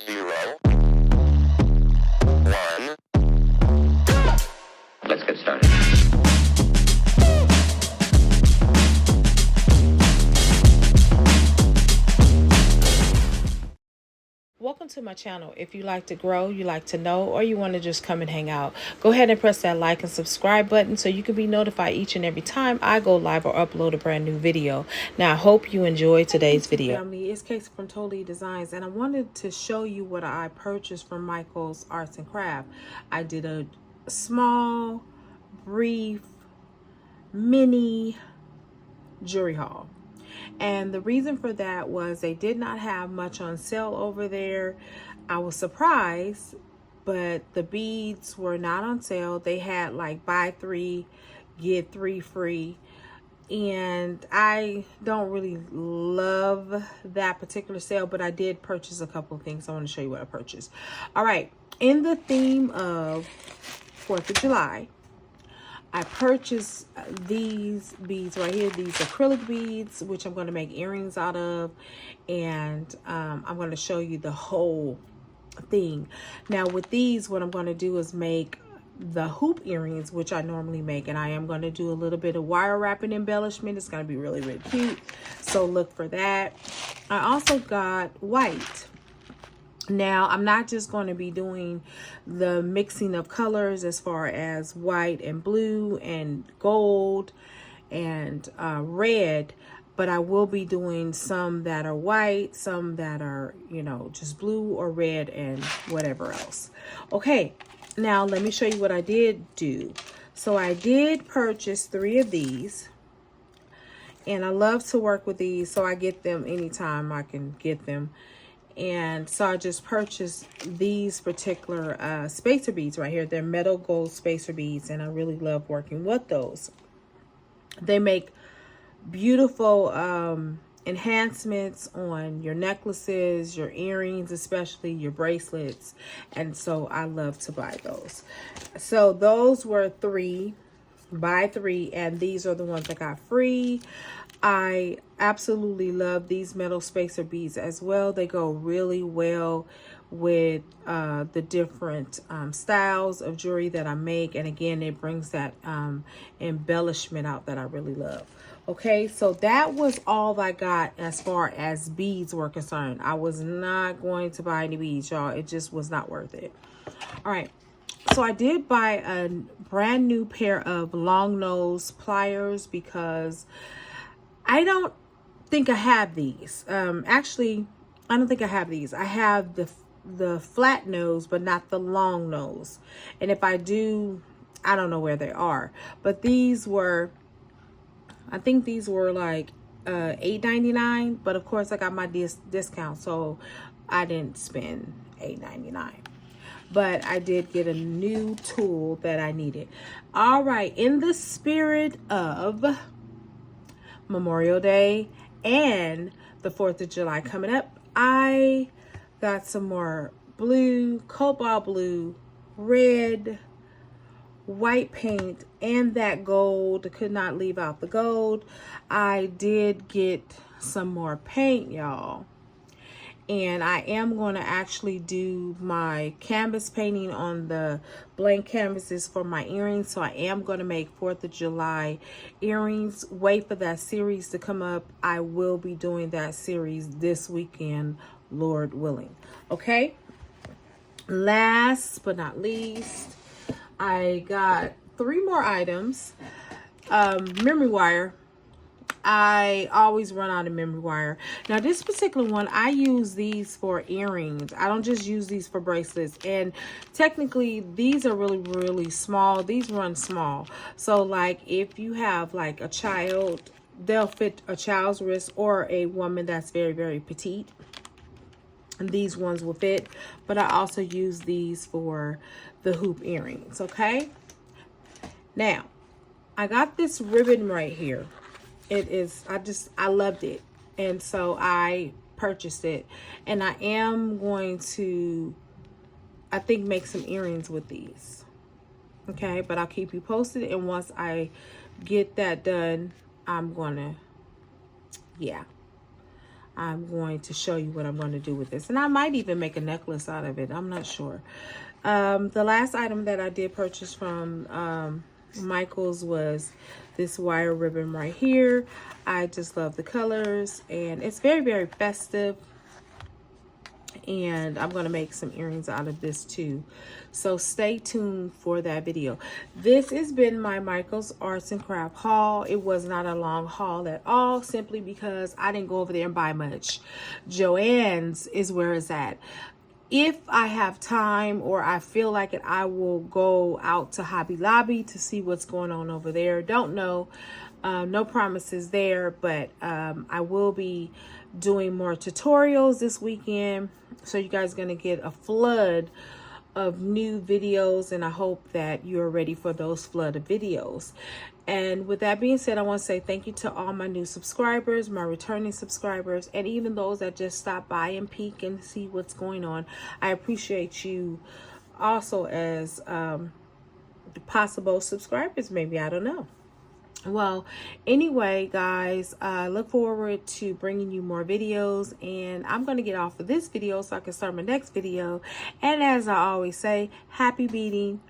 0, 1. Let's get started. Welcome to my channel. If you like to grow, you like to know, or you want to just come and hang out, go ahead and press that like and subscribe button so you can be notified each and every time I go live or upload a brand new video. Now, I hope you enjoy today's video. Family, it's Casey from Totally Designs, and I wanted to show you what I purchased from Michael's Arts and Craft. I did a small, brief, mini jewelry haul. And the reason for that was they did not have much on sale over there. I was surprised, but the beads were not on sale. They had like buy 3, get 3 free. And I don't really love that particular sale, but I did purchase a couple of things. I want to show you what I purchased. All right. In the theme of 4th of July, I purchased these beads right here, these acrylic beads, which I'm going to make earrings out of. And I'm going to show you the whole thing. Now with these, what I'm going to do is make the hoop earrings, which I normally make. And I am going to do a little bit of wire wrapping embellishment. It's going to be really, really cute. So look for that. I also got white. Now, I'm not just going to be doing the mixing of colors as far as white and blue and gold and red, but I will be doing some that are white, some that are, you know, just blue or red and whatever else. Okay, now let me show you what I did do. So I did purchase 3 of these, and I love to work with these, so I get them anytime I can get them. And so I just purchased these particular spacer beads right here. They're metal gold spacer beads, and I really love working with those. They make beautiful enhancements on your necklaces, your earrings, especially your bracelets. And so I love to buy those. So those were 3, buy 3, and these are the ones I got free. I absolutely love these metal spacer beads as well. They go really well with the different styles of jewelry that I make. And again, it brings that embellishment out that I really love. Okay, so that was all I got as far as beads were concerned. I was not going to buy any beads, y'all. It just was not worth it. All right. So I did buy a brand new pair of long nose pliers because I don't think I have these. Actually, I don't think I have these. I have the flat nose, but not the long nose. And if I do, I don't know where they are. But these were, I think these were like $8.99. But of course, I got my discount, so I didn't spend $8.99. But I did get a new tool that I needed. All right, in the spirit of Memorial Day and the 4th of July coming up, I got some more blue, cobalt blue, red, white paint, and that gold. Could not leave out the gold. I did get some more paint, y'all. And I am going to actually do my canvas painting on the blank canvases for my earrings. So I am going to make 4th of July earrings. Wait for that series to come up. I will be doing that series this weekend, Lord willing. Okay. Last but not least, I got 3 more items. Memory wire. I always run out of memory wire. Now this particular one, I use these for earrings. I don't just use these for bracelets. And technically these are really, really small. These run small. So like if you have like a child, they'll fit a child's wrist, or a woman that's very, very petite. And these ones will fit. But I also use these for the hoop earrings. Okay. Now I got this ribbon right here. It is, I loved it. And so I purchased it. And I am going to, I think, make some earrings with these. Okay, but I'll keep you posted. And once I get that done, I'm going to, yeah. I'm going to show you what I'm going to do with this. And I might even make a necklace out of it. I'm not sure. The last item that I did purchase from Michael's was this wire ribbon right here. I just love the colors, and it's very, very festive. And I'm going to make some earrings out of this too. So stay tuned for that video. This has been my Michael's Arts and Craft haul. It was not a long haul at all, simply because I didn't go over there and buy much. Joann's is where it's at. If I have time or I feel like it, I will go out to Hobby Lobby to see what's going on over there. Don't know. No promises there, but I will be doing more tutorials this weekend. So you guys are going to get a flood of new videos, and I hope that you're ready for those flood of videos. And with that being said, I want to say thank you to all my new subscribers, my returning subscribers, and even those that just stop by and peek and see what's going on. I appreciate you also as possible subscribers, maybe, I don't know. Well, anyway, guys, look forward to bringing you more videos, and I'm going to get off of this video so I can start my next video. And as I always say, happy beading.